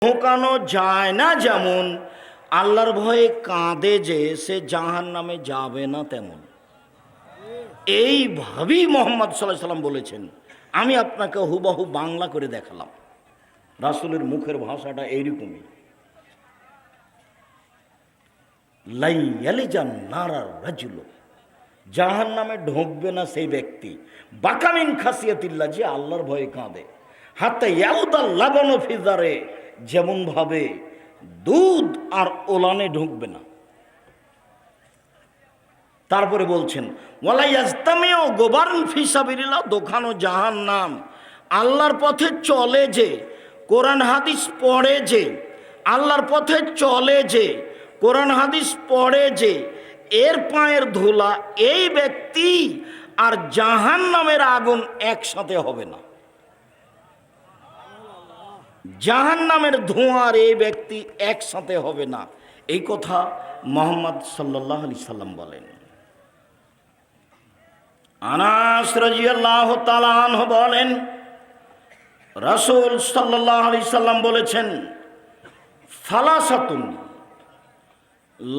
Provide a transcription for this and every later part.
ঢোকানো যায় না, যেমন আল্লাহর ভয়ে কাঁদে যে সে জাহান্নামে যাবে না, তেমন এইভাবেই মোহাম্মদ সাল্লাল্লাহু আলাইহি সাল্লাম বলেছেন। আমি আপনাকে হুবহু বাংলা করে দেখালাম। রাসূলের মুখের ভাষাটা এইরকমই। লাই ইয়ালিজান নারার রাজুল, জাহান্নামে ঢুকবে না সেই ব্যক্তি, বাকামিন খাসিয়াতিল্লাহ, যে আল্লাহর ভয়ে কাঁদে। হাতে ইয়াউদাল লাবানু ফি জারে, যেমন ভাবে দুধ আর ওলানে ঢুকবে না। তারপরে বলছেন ওয়ালা ইয়াজতামিউ গোবারুন ফি সাবিলিল্লাহ, দোখানো জাহান্নাম, আল্লাহর পথে চলে যে, কোরআন হাদিস পড়ে যে, আল্লাহর পথে চলে যে, কোরআন হাদিস পড়ে যে, এর পায়ের ধুলা এই ব্যক্তি আর জাহান্নামের আগুন একসাথে হবে না। জাহান্নামের ধোঁয়ার এই ব্যক্তি একসাথে হবে না, এই কথা মুহাম্মদ সাল্লাল্লাহু আলাইহি সাল্লাম বলেন। আনাস রাদিয়াল্লাহু তাআলা আনহু বলেন, রাসূল সাল্লাল্লাহু আলাইহি সাল্লাম বলেছেন, সালাসাতুন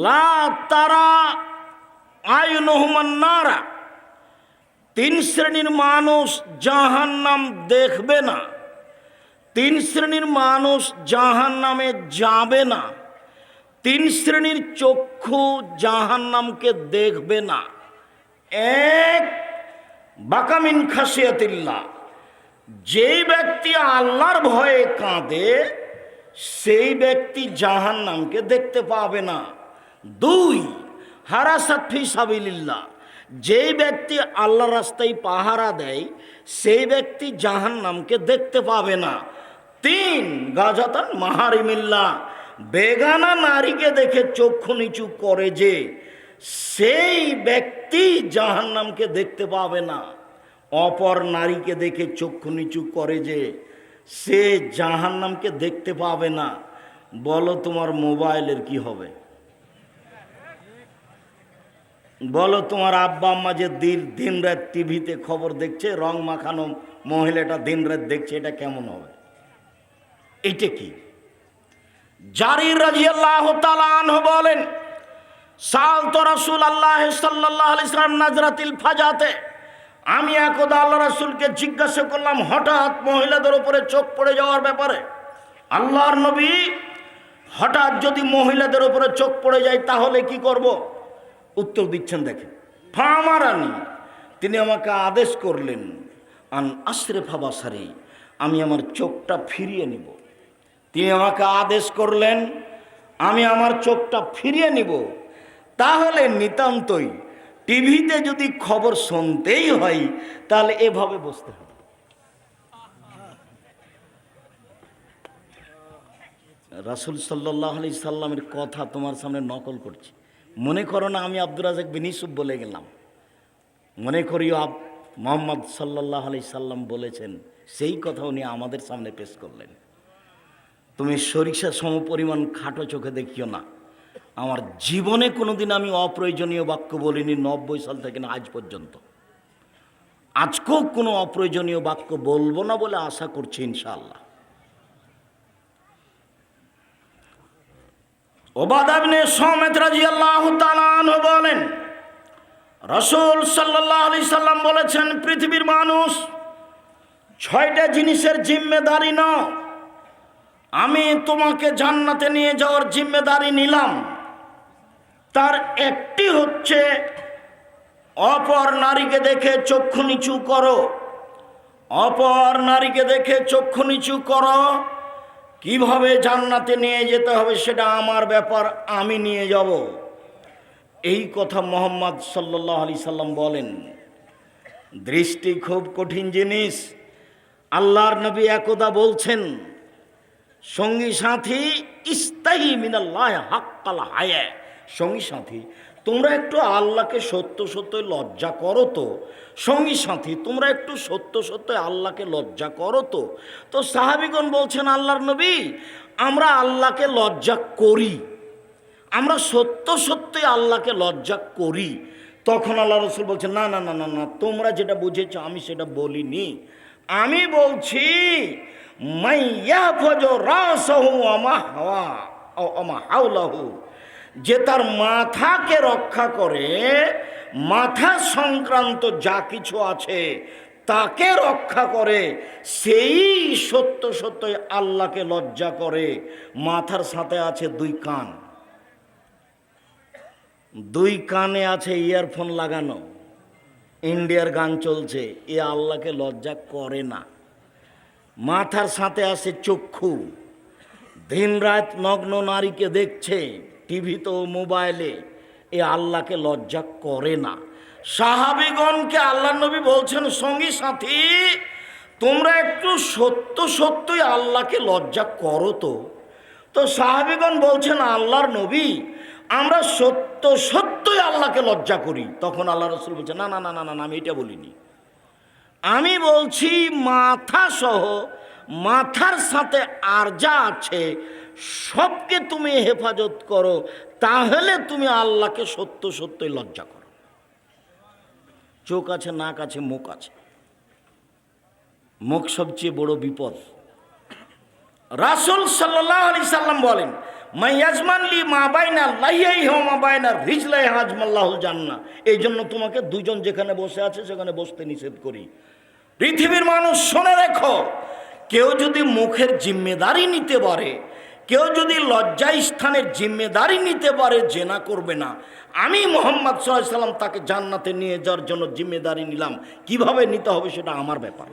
লা তারা আয়ুনুহুমান নারা, তিন শ্রেণীর মানুষ জাহান্নাম দেখবে না, তিন শ্রেণীর মানুষ জাহান্নামে যাবে না, তিন শ্রেণীর চক্ষু জাহান্নামকে দেখবে না। এক, বাকামিন খাসিয়াতিল্লাহ, যেই ব্যক্তি আল্লাহর ভয়ে কাঁদে সেই ব্যক্তি জাহান্নামকে দেখতে পাবে না। দুই, হারাসাত ফি সাবিলিল্লাহ, যেই ব্যক্তি আল্লাহর রাস্তায় পাহারা দেয় সেই ব্যক্তি জাহান্নামকে দেখতে পাবে না। তিন, গাজাতান মাহারিমিল্লাহ, বেগানা নারীকে দেখে চক্ষু নিচু করে যে সেই ব্যক্তি জাহান্নামকে দেখতে পাবে না। অপর নারীকে দেখে চক্ষু নিচু করে যে সে জাহান্নামকে দেখতে পাবে না। বলো তোমার মোবাইলের কি হবে? বলো তোমার আব্বা আম্মা যে দিন রাত টিভিতে খবর দেখছে, রং মাখানো মহিলাটা দিন রাত দেখছে, এটা কেমন হবে? এইটা কি? জারির রাদিয়াল্লাহু তাআলা আনহু বলেন, সালতু রাসূলুল্লাহ সাল্লাল্লাহু আলাইহি ওয়াসাল্লাম নাজরাতিল ফাজাতে, আমি একদা আল্লাহ রাসূলকে জিজ্ঞাসা করলাম হঠাৎ মহিলাদের উপরে চোখ পড়ে যাওয়ার ব্যাপারে। আল্লাহর নবী, হঠাৎ যদি মহিলাদের উপরে চোখ পড়ে যায় তাহলে কি করব? উত্তর দিচ্ছেন, দেখেন, ফামারানি, তিনি আমাকে আদেশ করলেন, আন আশরিফা বাসারি, আমি আমার চোখটা ফিরিয়ে নিব। তিনি আমাকে আদেশ করলেন আমি আমার চোখটা ফিরিয়ে নিব। তাহলে নিতান্তই টিভিতে যদি খবর শুনতেই হয় তাহলে এভাবে বসতে হবে। রাসূল সাল্লাল্লাহু আলাইহি সাল্লামের কথা তোমার সামনে নকল করছি। মনে করো না আমি আব্দুর রাজ্জাক বিন ইউসুফ বলে গেলাম, মনে করিও মুহাম্মদ সাল্লাল্লাহু আলাইহি সাল্লাম বলেছেন, সেই কথা উনি আমাদের সামনে পেশ করলেন। তুমি সরিষা সম পরিমাণ খাটো চোখে দেখিও না। আমার জীবনে কোনোদিন আমি অপ্রয়োজনীয় বাক্য বলিনি, 90 সাল থেকে না আজ পর্যন্ত। আজকেও কোনো অপ্রয়োজনীয় বাক্য বলবো না বলে আশা করছি ইনশাআল্লাহ। উবাদা ইবনে সামিত রাদিয়াল্লাহু তাআলা আনহু বলেন, রাসূল সাল্লাল্লাহু আলাইহি সাল্লাম বলেছেন, পৃথিবীর মানুষ 6টা জিনিসের জিম্মেদারি নাও, আমি তোমাকে জান্নাতে নিয়ে যাওয়ার জিম্মেদারি নিলাম। তার একটি হচ্ছে অপর নারীকে দেখে চক্ষু নিচু করো। অপর নারীকে দেখে চক্ষু নিচু করো। কিভাবে জান্নাতে নিয়ে যেতে হবে সেটা আমার ব্যাপার, আমি নিয়ে যাব। এই কথা মুহাম্মদ সাল্লাল্লাহু আলাইহি সাল্লাম বলেন। দৃষ্টি খুব কঠিন জিনিস। আল্লাহর নবী একদা বলছেন, সঙ্গী সাথী ইস্তাহি মিনাল্লাহ হাক্কাল হায়া, সঙ্গী সাথী তোমরা একটু আল্লাহকে সত্য সত্য লজ্জা করো তো। সঙ্গী সাথী তোমরা একটু সত্য সত্য আল্লাহকে লজ্জা করো তো। তো সাহাবীগণ বলছেন, আল্লাহর নবী আমরা আল্লাহকে লজ্জা করি, আমরা সত্য সত্যই আল্লাহকে লজ্জা করি। তখন আল্লাহ রাসূল বলছেন, না না না না না, তোমরা যেটা বুঝেছো আমি সেটা বলিনি। আমি বলছি মান ইয়াহফাজু রাসাহু ওয়া মা হাওয়া ওয়া মা হাওলাহু, যে তার মাথাকে রক্ষা করে, মাথা সংক্রান্ত যা কিছু আছে তাকে রক্ষা করে, সেই সত্য সত্যই আল্লাহকে লজ্জা করে। মাথার সাথে আছে দুই কান, দুই কানে আছে ইয়ারফোন লাগানো, ইন্ডিয়ার গান চলছে, এ আল্লাহকে লজ্জা করে না। মাথার সাথে আছে চক্ষু, দিনরাত নগ্ন নারীকে দেখছে টিভিতে ও মোবাইলে, এ আল্লাহকে লজ্জা করে না। সাহাবীগণকে আল্লাহ নবী বলছেন, সঙ্গী সাথী তোমরা একটু সত্য সত্যই আল্লাহকে লজ্জা করো তো। তো সাহাবীগণ বলছেন, আল্লাহর নবী আমরা সত্য সত্যই আল্লাহকে লজ্জা করি। তখন আল্লাহ রাসূল বলছেন, না না না না না, আমি এটা বলিনি, আমি বলছি মাথা সহ মাথার সাথে আর যা আছে সবকে তুমি হেফাজত করো, তাহলে তুমি আল্লাহকে সত্য সত্যই লজ্জা করো। চোখ আছে, নাক আছে, মুখ আছে, মুখ সবচেয়ে বড় বিপদ। রাসূল সাল্লাল্লাহু আলাইহি সাল্লাম বলেন, মাইয়াজমান লি মা বাইনা লাইয়াইহি ওয়া মা বাইনা রিজলাই হাজমাল্লাহুল জান্নাহ। এই জন্য তোমাকে দুজন যেখানে বসে আছে সেখানে বসতে নিষেধ করি। পৃথিবীর মানুষ শুনে রেখো, কেউ যদি মুখের জিম্মেদারি নিতে পারে, কেউ যদি লজ্জা স্থানের জিম্মেদারি নিতে পারে, জেনা করবে না, আমি মুহাম্মদ সাল্লাল্লাহু আলাইহি সাল্লাম তাকে জান্নাতে নিয়ে যাওয়ার জন্য জিম্মেদারি নিলাম। কিভাবে নিতে হবে সেটা আমার ব্যাপার।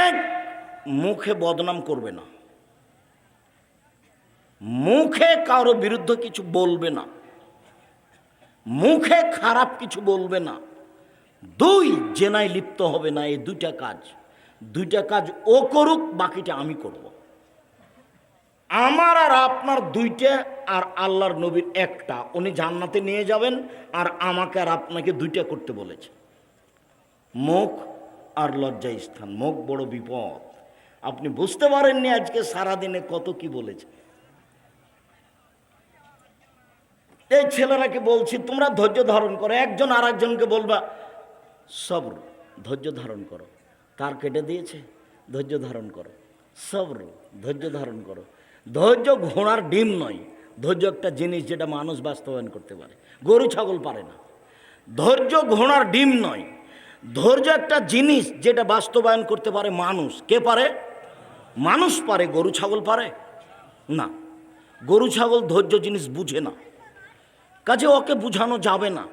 এক, মুখে বদনাম করবে না, মুখে কারো বিরুদ্ধে কিছু বলবে না, মুখে খারাপ কিছু বলবে না। দুই, জেনায় লিপ্ত হবে না। এই দুইটা কাজ ও করুক, বাকিটা আমি করব। আমার আর আপনার দুইটা, আর আল্লাহর নবীর একটা, উনি জান্নাতে নিয়ে যাবেন, আর আমাকে আর আপনাকে দুইটা করতে বলেছে, মুখ আর লজ্জা স্থান। মুখ বড় বিপদ, আপনি বুঝতে পারেননি আজকে সারাদিনে কত কি বলেছে। এই ছেলেরাকে বলছি তোমরা ধৈর্য ধারণ করো, একজন আর একজনকে বলবা সবর, ধৈর্য ধারণ করো। তার কেটে দিয়েছে, ধৈর্য ধারণ করো। সবর, ধৈর্য ধারণ করো। ধৈর্য ঘোড়ার ডিম নয়, ধৈর্য একটা জিনিস যেটা মানুষ বাস্তবায়ন করতে পারে, গরু ছাগল পারে না। ধৈর্য ঘোড়ার ডিম নয়, ধৈর্য একটা জিনিস যেটা বাস্তবায়ন করতে পারে মানুষ। কে পারে? মানুষ পারে, গরু ছাগল পারে না। গরু ছাগল ধৈর্য জিনিস বুঝে না, কাজে ওকে বুঝানো যাবে না।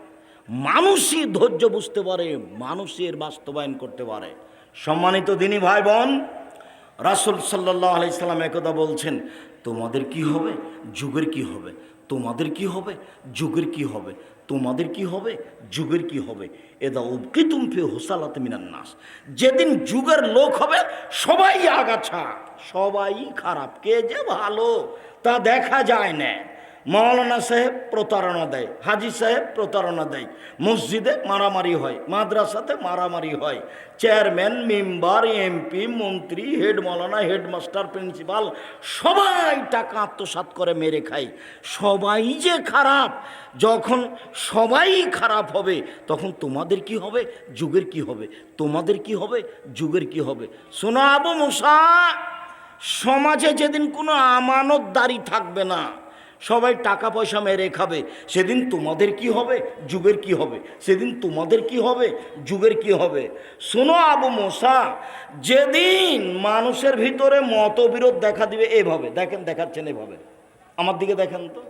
মানুষই ধৈর্য বুঝতে পারে, মানুষই এর বাস্তবায়ন করতে পারে। সম্মানিত দিনী ভাই বোন, রাসূল সাল্লাল্লাহু আলাইহি সাল্লাম একদা বলছেন, তোমাদের কি হবে, যুগের কি হবে, তোমাদের কি হবে, যুগের কি হবে, তোমাদের কি হবে, যুগের কি হবে। এদা উবকিতুম ফি হুসালাত মিনান নাস, যেদিন যুগের লোক হবে সবাই আগাছা, সবাই খারাপ, কে যে ভালো তা দেখা যায় না। মৌলানা সাহেব প্রতারণা দেয়, হাজি সাহেব প্রতারণা দেয়, মসজিদে মারামারি হয়, মাদ্রাসাতে মারামারি হয়, চেয়ারম্যান, মেম্বার, এমপি, মন্ত্রী, হেড মৌলানা, হেডমাস্টার, প্রিন্সিপাল সবাই টাকা আত্মসাৎ করে মেরে খায়। সবাই যে খারাপ, যখন সবাই খারাপ হবে তখন তোমাদের কি হবে, যুগের কি হবে, তোমাদের কি হবে, যুগের কি হবে। শোনো আবু মুসা, সমাজে যেদিন কোনো আমানতদারি থাকবে না, সবাই টাকা পয়সা মেরে খাবে, সেদিন তোমাদের কি হবে, যুগের কি হবে, সেদিন তোমাদের কি হবে, যুগের কি হবে। শোনো আবু মুসা, যেদিন মানুষের ভিতরে মতবিরোধ দেখা দিবে, এভাবে দেখেন, দেখাচ্ছেন এভাবে, আমার দিকে দেখেন তো,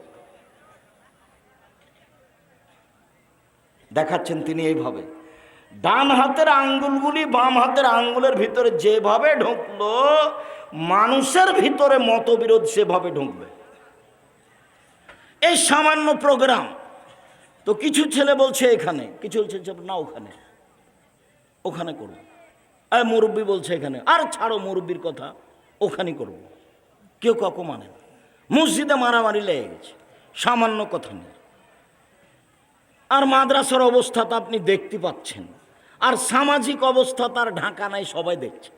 দেখাচ্ছেন তিনি এইভাবে, ডান হাতের আঙ্গুলগুলি বাম হাতের আঙ্গুলের ভিতরে যেভাবে ঢুকলো, মানুষের ভিতরে মতবিরোধ সেভাবে ঢুকবে। এই সামান্য প্রোগ্রাম তো কিছু ছেলে বলছে এখানে, কিছু বলছে না ওখানে, ওখানে করবো। আর মুরব্বী বলছে এখানে, আর ছাড়ো মুরব্বীর কথা, ওখানে করব। কেউ কাকু মানে না। মসজিদে মারামারি লেগে গেছে সামান্য কথা নেই। আর মাদ্রাসার অবস্থা তো আপনি দেখতে পাচ্ছেন, আর সামাজিক অবস্থা তার ঢাকা নাই, সবাই দেখছে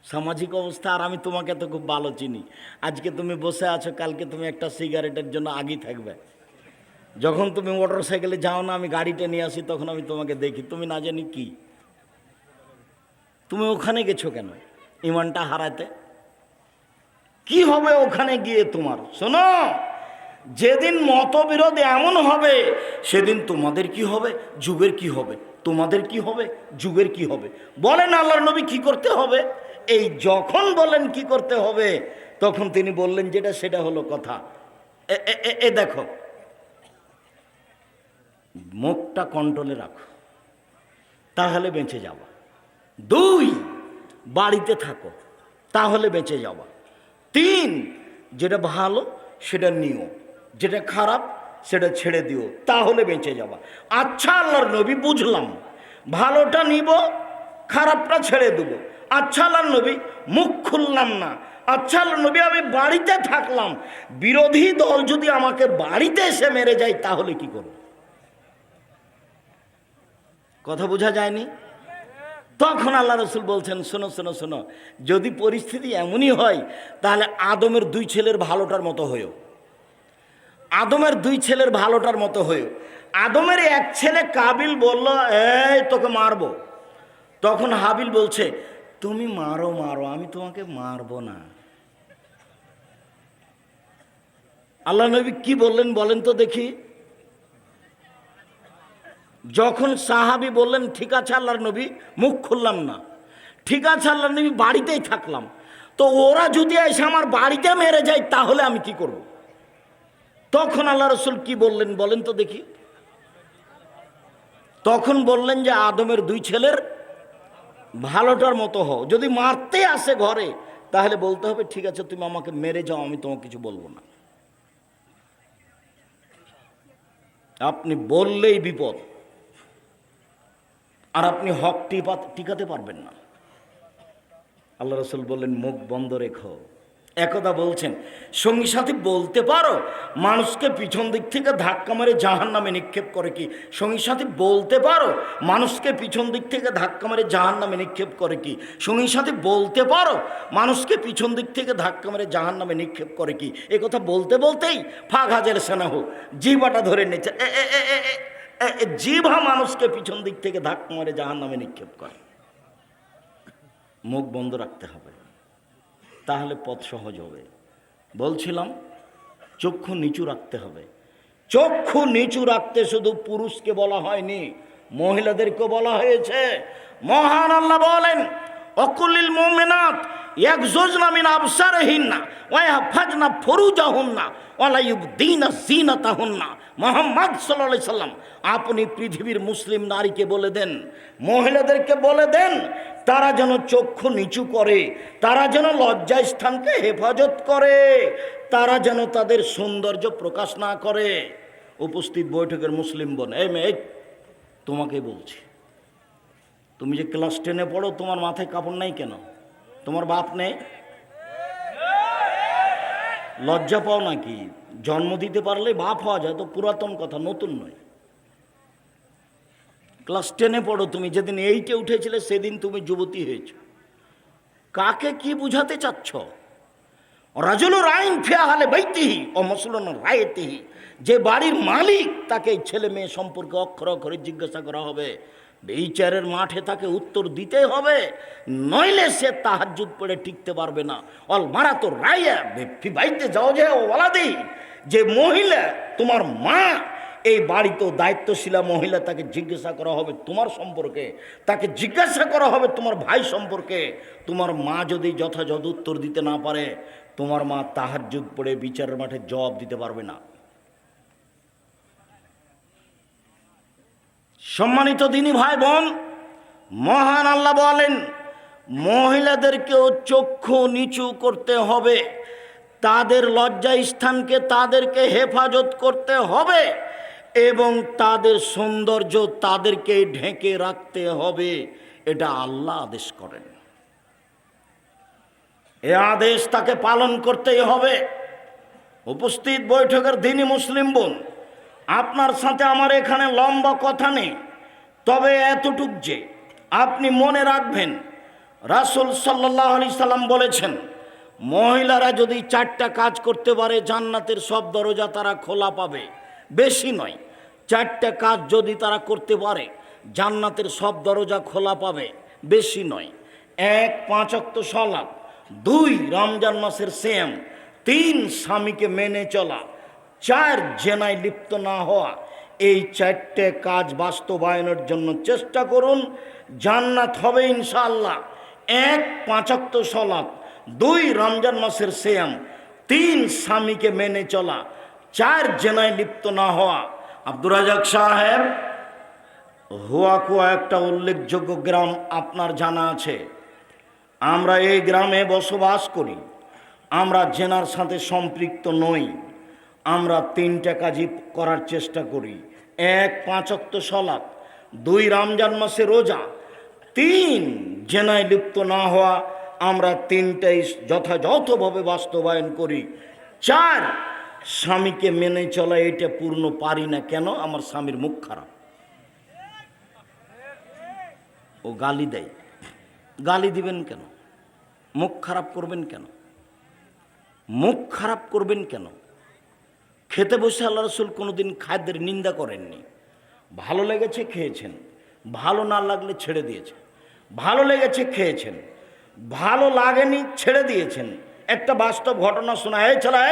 সামাজিক অবস্থা। আর আমি তোমাকে তো খুব ভালো চিনি, আজকে তুমি বসে আছো, কালকে তুমি একটা সিগারেটের জন্য আগেই থাকবে। যখন তুমি মোটর সাইকেলে যাও না, আমি গাড়িটা নিয়ে আসি, তখন আমি তোমাকে দেখি, তুমি না জানি কি তুমি ওখানে গেছো কেন? ইমানটা হারাতে। কি হবে ওখানে গিয়ে তোমার? শোনো, যেদিন মতবিরোধ এমন হবে, সেদিন তোমাদের কি হবে, যুগের কি হবে, তোমাদের কি হবে, যুগের কি হবে। বলেন আল্লাহর নবী কি করতে হবে? এই যখন বলেন কি করতে হবে, তখন তিনি বললেন যেটা সেটা হলো কথা। এ দেখো, মুখটা কন্ট্রোলে রাখো, তাহলে বেঁচে যাবা। 2, বাড়িতে থাকো, তাহলে বেঁচে যাবা। 3, যেটা ভালো সেটা নিও, যেটা খারাপ সেটা ছেড়ে দিও, তাহলে বেঁচে যাবা। আচ্ছা আল্লাহর নবী, বুঝলাম, ভালোটা নিব, খারাপটা ছেড়ে দেবো। আচ্ছা আল্লাহর নবী, মুখ খুললাম না। আচ্ছা আল্লাহর নবী, আমি বাড়িতে থাকলাম, বিরোধী দল যদি আমাকে বাড়িতে এসে মেরে যায়, তাহলে কি করব? কথা বোঝা যায়নি? তখন আল্লাহ রসুল বলছেন, শোনো শোনো শোনো, যদি পরিস্থিতি এমনই হয়, তাহলে আদমের 2 ছেলের ভালোটার মতো হয়েও, আদমের 2 ছেলের ভালোটার মতো হয়েও। আদমের এক ছেলে কাবিল বলল, এই তোকে মারবো। তখন হাবিল বলছে, তুমি মারো মারো, আমি তোমাকে মারবো না। আল্লাহ নবী কি বললেন বলেন তো দেখি? যখন সাহাবী বললেন, ঠিক আছে আল্লাহর নবী, মুখ খুললাম না, ঠিক আছে আল্লাহর নবী, বাড়িতেই থাকলাম, তো ওরা যদি এসে আমার বাড়িতে মেরে যায়, তাহলে আমি কি করব? তখন আল্লাহ রসুল কি বললেন বলেন তো দেখি? তখন বললেন যে আদমের 2 ছেলের ভালোটার মতো হও। যদি মারতে আসে ঘরে, তাহলে বলতে হবে, ঠিক আছে তুমি আমাকে মেরে যাও, আমি তোমাকে কিছু বলবো না। আপনি বললেই বিপদ, আর আপনি হক টিকাতে পারবেন না। আল্লাহ রসুল বললেন, মুখ বন্ধ রেখো। একদা বলছেন, সঙ্গী সাথী বলতে পারো মানুষকে পিছন দিক থেকে ধাক্কা মেরে জাহান্নামে নিক্ষেপ করে কি? সঙ্গী সাথী বলতে পারো মানুষকে পিছন দিক থেকে ধাক্কা মেরে জাহান্নামে নিক্ষেপ করে কি? সঙ্গী সাথী বলতে পারো মানুষকে পিছন দিক থেকে ধাক্কা মেরে জাহান্নামে নিক্ষেপ করে কি? এ কথা বলতে বলতেই ফাঁক হাজের সেনা হোক জিভাটা ধরে নিচ্ছে। জিভা মানুষকে পিছন দিক থেকে ধাক্কা মেরে জাহান্নামে নিক্ষেপ করে। মুখ বন্ধ রাখতে হবে, তাহলে পথ সহজ হবে। বলছিলাম, চক্ষু নিচু রাখতে হবে। চক্ষু নিচু রাখতে শুধু পুরুষকে বলা হয়নি, মহিলাদেরকে বলা হয়েছে। মহান আল্লাহ বলেন, অকুলিল মুমিনাত ইয়াগজুজনা মিন আবসারিহিন্না ওয়া ইয়াহফাজনা ফুরুজাহুন্না ওয়া লা ইউবদিনা যিনাতাহুন্না। মুহাম্মদ সাল্লাল্লাহু আলাইহি সাল্লাম, আপনি পৃথিবীর মুসলিম নারীকে বলে দেন, মহিলাদেরকে বলে দেন, তারা যেন চক্ষু নিচু করে, তারা যেন লজ্জাস্থানকে হেফাজত করে, তারা যেন তাদের সৌন্দর্য প্রকাশ না করে। উপস্থিত বৈঠকের মুসলিম বোন, এই মেয়ে, তোমাকেই বলছি, তুমি যে ক্লাস 10-এ পড়ো, তোমার মাথায় কাপড় নাই কেন? তোমার বাপ নেই? লজ্জা পাও নাকি? জন্ম দিতে পারলে বাপ হওয়া যায়, তো পুরাতন কথা, নতুন নয়। ক্লাস 10-এ পড়ো তুমি, যেদিন 8-এ উঠেছিলে সেদিন তুমি যুবতী হয়েছ। কাকে কি বুঝাতে চাচ্ছ? রাজুলুর আইন ফিয়া হালে বাইতিহি ও মুসলমান রায়তিহি। যে বাড়ির মালিক, তাকে ছেলে মেয়ে সম্পর্কে অক্ষর অক্ষরে জিজ্ঞাসা করা হবে, বিচারের মাঠে তাকে উত্তর দিতে হবে, নইলে সে তাহাজ্জুদ পড়ে টিকতে পারবে না। অল মারা তো রায়া ফি বাইতে যাও যে ওয়ালাদি, যে মহিলা তোমার মা, এই বাড়িতেও দায়িত্বশীলা মহিলা, তাকে জিজ্ঞাসা করা হবে তোমার সম্পর্কে, তাকে জিজ্ঞাসা করা হবে তোমার ভাই সম্পর্কে। তোমার মা যদি যথাযথ উত্তর দিতে না পারে, তোমার মা তাহাজ্জুদ পড়ে বিচারের মাঠে জবাব দিতে পারবে না। সম্মানিত দিনী ভাই বোন, মহান আল্লাহ বলেন, মহিলাদেরকেও চক্ষু নিচু করতে হবে, তাদের লজ্জা স্থানকে তাদেরকে হেফাজত করতে হবে, এবং তাদের সৌন্দর্য তাদেরকে ঢেকে রাখতে হবে। এটা আল্লাহ আদেশ করেন, এ আদেশ তাকে পালন করতেই হবে। উপস্থিত বৈঠকের দিনী মুসলিম বোন, আপনার সাথে আমার এখানে লম্বা কথা নেই, তবে এতটুক যে আপনি মনে রাখবেন, রাসূল সাল্লাল্লাহু আলাইহি সাল্লাম বলেছেন, মহিলারা যদি 4টা কাজ করতে পারে, জান্নাতের সব দরজা তারা খোলা পাবে। বেশি নয়, 4টা কাজ যদি তারা করতে পারে, জান্নাতের সব দরজা খোলা পাবে। বেশি নয়, এক 5 ওয়াক্ত সালাত, 2 রমজান মাসের সিয়াম, 3 স্বামীকে মেনে চলা, 4 জেনায় লিপ্ত না হওয়া, এই 4টে কাজ বাস্তবায়নের জন্য চেষ্টা করুন, জান্নাত হবে ইনশাআল্লাহ। 1 5 ওয়াক্ত সালাত, 2 রমজান মাসের সিয়াম, 3 স্বামীকে মেনে চলা, 4 জেনায় লিপ্ত না হওয়া। আব্দুর রাজাক সাহেব, হুয়াকুয়া একটা উল্লেখযোগ্য গ্রাম আপনার জানা আছে। আমরা এই গ্রামে বসবাস করি, আমরা জেনার সাথে সম্পৃক্ত নই। আমরা 3টা কাজই করার চেষ্টা করি। 1 5 ওয়াক্ত সালাত, 2 রমজান মাসে রোজা, 3 জেনায় লিপ্ত না হওয়া। আমরা 3টাই যথাযথভাবে বাস্তবায়ন করি। 4 স্বামীকে মেনে চলা, এটা পূর্ণ পারি না। কেন? আমার স্বামীর মুখ খারাপ, ও গালি দেয়। গালি দিবেন কেন? মুখ খারাপ করবেন কেন? মুখ খারাপ করবেন কেন? খেতে বসে আল্লাহ রসুল কোনোদিন খাদ্যের নিন্দা করেননি। ভালো লেগেছে খেয়েছেন, ভালো না লাগলে ছেড়ে দিয়েছেন। ভালো লেগেছে খেয়েছেন, ভালো লাগেনি ছেড়ে দিয়েছেন। একটা বাস্তব ঘটনা শোনা। এই ছেলে,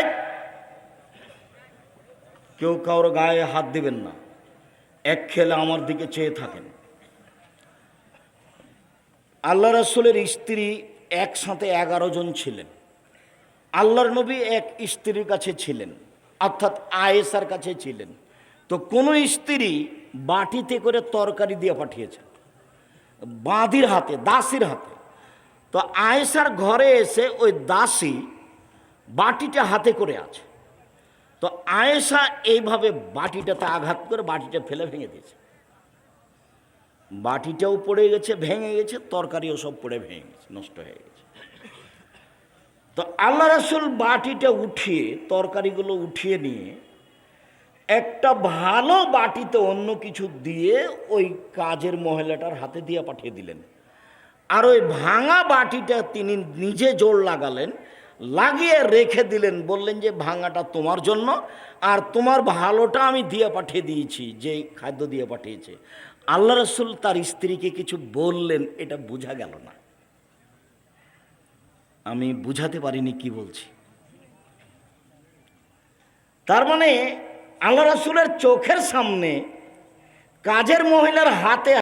কেউ কারোর গায়ে হাত দিবেন না। এক খেলে আমার দিকে চেয়ে থাকেন। আল্লাহ রসুলের স্ত্রী একসাথে 11 জন ছিলেন। আল্লাহর নবী এক স্ত্রীর কাছে ছিলেন, অর্থাৎ আয়েশার কাছে ছিলেন। তো কোনো স্ত্রী বাটিতে করে তরকারি দিয়ে পাঠিয়েছেন বাঁধির হাতে, দাসীর হাতে। তো আয়েশার ঘরে এসে ওই দাসী বাটিটা হাতে করে আছে। তো আয়েশা এইভাবে বাটিটাতে আঘাত করে বাটিটা ফেলে ভেঙে দিয়েছে। বাটিটাও পড়ে গেছে, ভেঙে গেছে, তরকারিও সব পড়ে ভেঙে গেছে, নষ্ট হয়ে গেছে। তো আল্লাহ রাসূল বাটিটা উঠিয়ে, তরকারিগুলো উঠিয়ে নিয়ে একটা ভালো বাটিতে অন্য কিছু দিয়ে ওই কাজের মহিলাটার হাতে দিয়ে পাঠিয়ে দিলেন। আর ওই ভাঙা বাটিটা তিনি নিজে জোর লাগালেন, লাগিয়ে রেখে দিলেন। বললেন যে ভাঙাটা তোমার জন্য, আর তোমার ভালোটা আমি দিয়ে পাঠিয়ে দিয়েছি, যে খাদ্য দিয়ে পাঠিয়েছে। আল্লাহ রাসূল তার স্ত্রীকে কিছু বললেন, এটা বোঝা গেল না। আমি বুঝাতে পারিনি কি বলছি। তার মানে আল্লাহ রাসূলের চোখের সামনে কাজের মহিলার হাতে